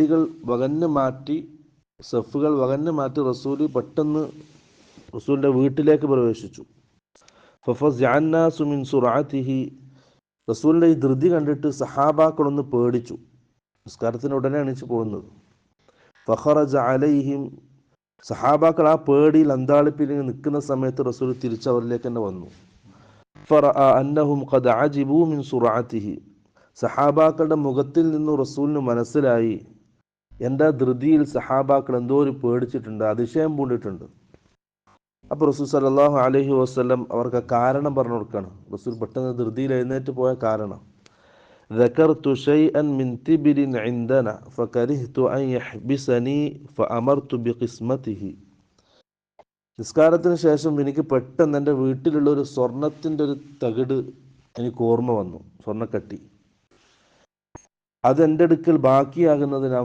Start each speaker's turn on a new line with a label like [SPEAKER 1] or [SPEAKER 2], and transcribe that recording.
[SPEAKER 1] വണ്ടികൾ വകഞ്ഞു മാറ്റി, സഫുകൾ വകഞ്ഞു മാറ്റി റസൂൽ പെട്ടെന്ന് റസൂലിൻ്റെ വീട്ടിലേക്ക് പ്രവേശിച്ചു. ഫഫസിഅന്നാസു മിൻ സുർഅതിഹി, റസൂലിൻ്റെ ഈ ധൃതി കണ്ടിട്ട് സഹാബാക്കളൊന്ന് പേടിച്ചു. നിസ്കാരത്തിന് ഉടനെ എണീച്ച് പോകുന്നത്. ഫഖറജ അലൈഹിം, സഹാബാക്കൾ ആ പേടിയിൽ അന്താളിപ്പിൽ നിൽക്കുന്ന സമയത്ത് റസൂൽ തിരിച്ചവരിലേക്ക് തന്നെ വന്നു. ഫറഅ അന്നഹും ഖദ് അജിബു മിൻ സുർഅതിഹി, സഹാബാക്കളുടെ മുഖത്തിൽ നിന്നും റസൂലിന് മനസ്സിലായി എൻ്റെ ധൃതിയിൽ സഹാബാക്കൾ എന്തോ ഒരു പേടിച്ചിട്ടുണ്ട്, അതിശയം പൂണ്ടിട്ടുണ്ട്. അപ്പോൾ റസൂൽ സല്ലല്ലാഹു അലൈഹി വസല്ലം അവർക്ക് കാരണം പറഞ്ഞു കൊടുക്കുകയാണ്. റസൂൽ പെട്ടെന്ന് ധൃതിയിൽ എഴുന്നേറ്റ് പോയ കാരണം. ذكرت شيئا من تبر عندنا فكرهت أن يحبسني فأمرت بقسمته. നിസ്കാരത്തിന് ശേഷം എനിക്ക് പെട്ടെന്ന് എൻ്റെ വീട്ടിലുള്ള ഒരു സ്വർണത്തിൻ്റെ ഒരു തകിട് എനിക്ക് ഓർമ്മ വന്നു, സ്വർണ്ണക്കട്ടി. അതെൻ്റെ അടുക്കൽ ബാക്കിയാകുന്നത് ഞാൻ